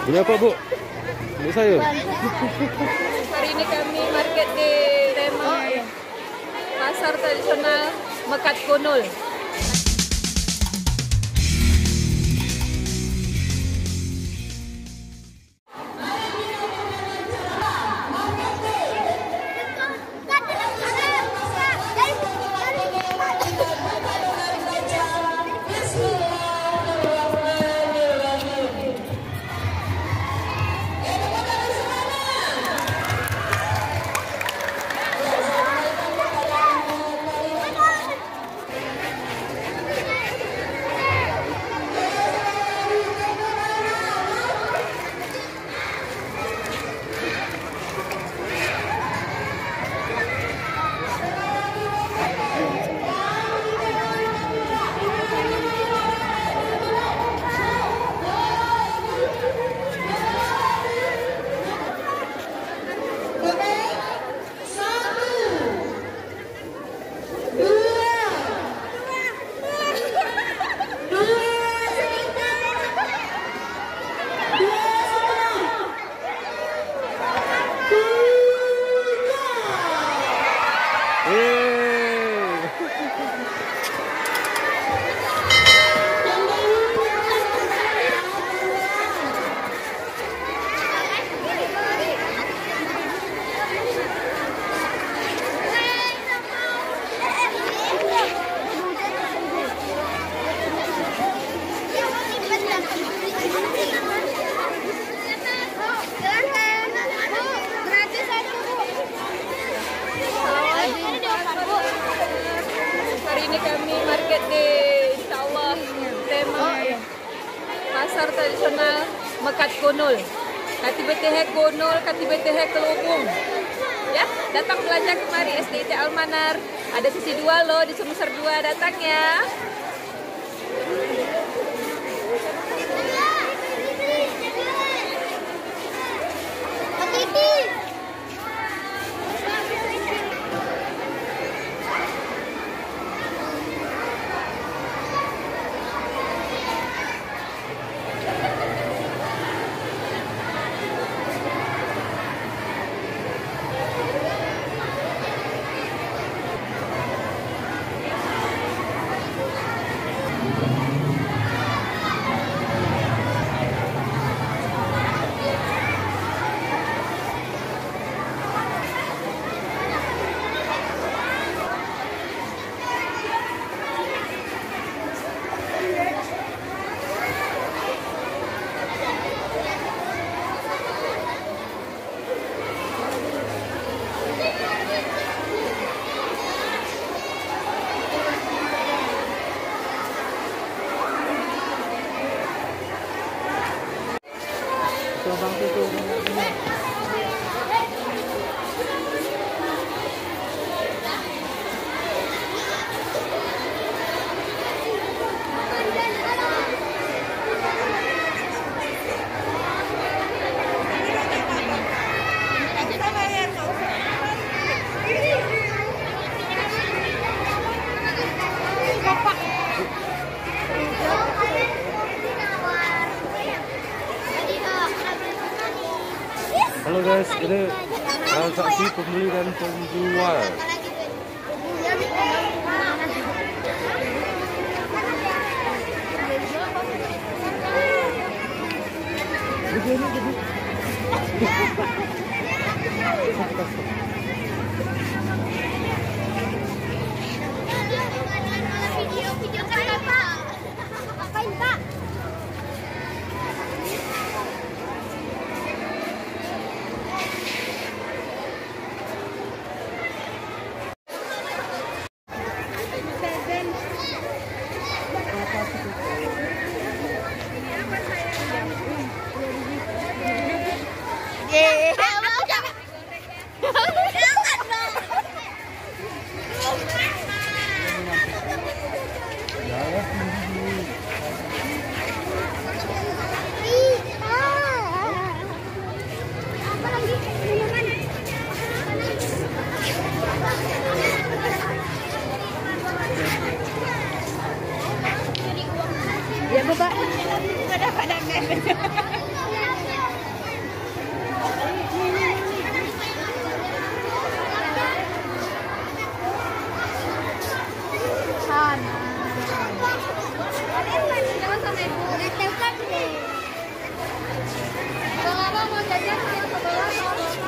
Beli apa, Bu? Beli sayur. Hari ini kami market di tema pasar tradisional Mekat Gunul. Hari ini kami market di Insya Allah tema pasar tradisional Mekat Gunul. Kati betehek Gunul, kati betehek Kelubung. Ya, datang belanja kemari SDIT Almanar. Ada sisi 2 loh di Sumser 2, datang ya. Halo guys, ini transaksi pembeli dan penjual. Yeah.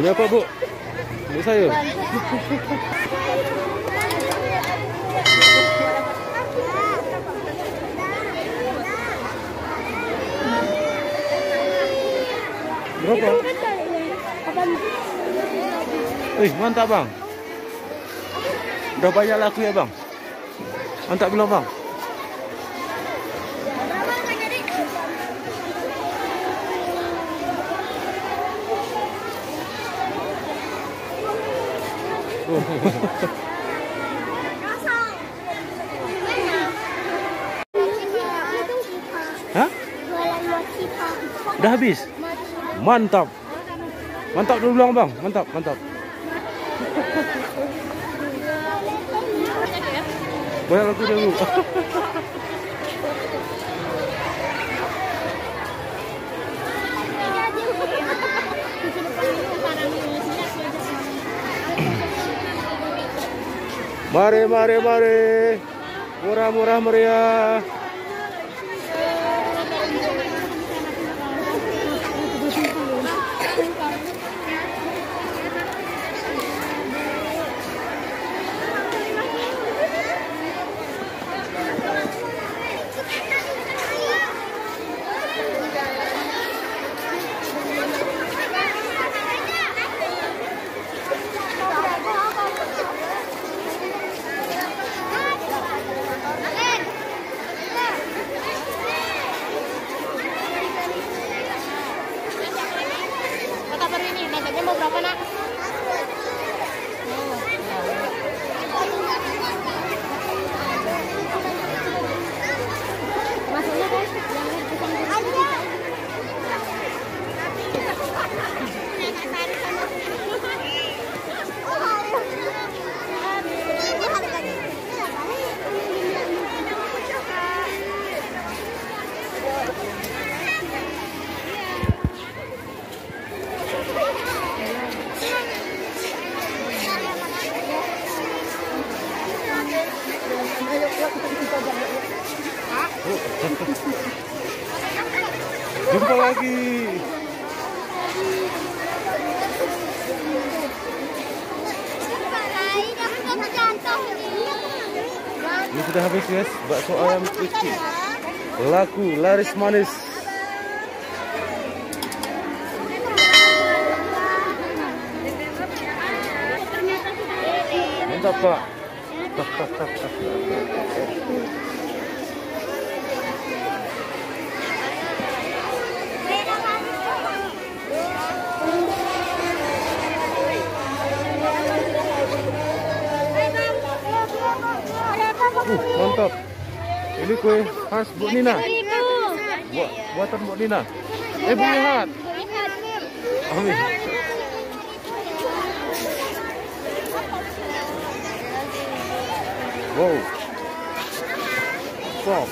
Beli apa, Bu? Beli sayur. Berapa? Mantap, Bang. Udah banyak laku ya, Bang? Mantap belum, Bang? Hah? Udah habis? Mantap. Mantap dulu bilang, Bang. Mantap, mantap. Banyak laku dulu. Mari, mari, mari. Murah-murah meriah. Mau berapa, Nak? Masuknya kan Jumpa lagi. Ini sudah habis, guys. Bakso ayam crispy. Laku, laris manis. Mantap, Pak. Mantap. Ini kue khas Bu Nina. Buatan Bu Nina. Bu Lihat. Amin. Wow. Stop.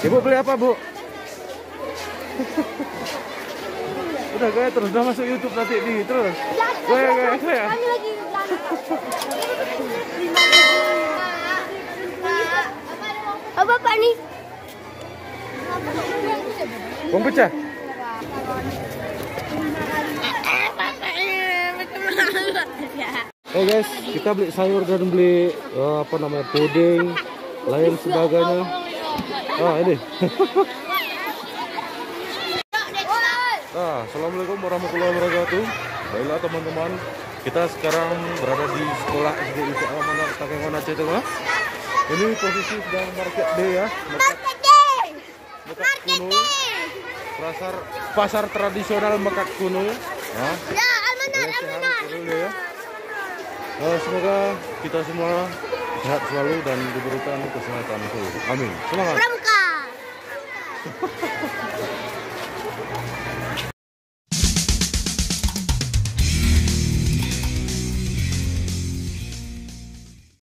Ibu beli apa, Bu? Udah gaya terus, udah masuk YouTube nanti di terus. Gaya. Kami lagi apa Pak nih? Uang pecah. Guys, kita beli sayur dan beli apa namanya puding, lain sebagainya. Ini. Nah, assalamualaikum warahmatullahi wabarakatuh. Baiklah teman-teman, kita sekarang berada di sekolah SD Uca Amanah Takengon Aceh Tengah. Ini posisi sedang market day ya. Market day. Mekat Kuno. Pasar tradisional Mekat Kuno. Nah, Ya, almanar, almanar. ya. Nah, semoga kita semua sehat selalu dan diberikan kesehatan selalu. Amin. Semangat. Pramuka.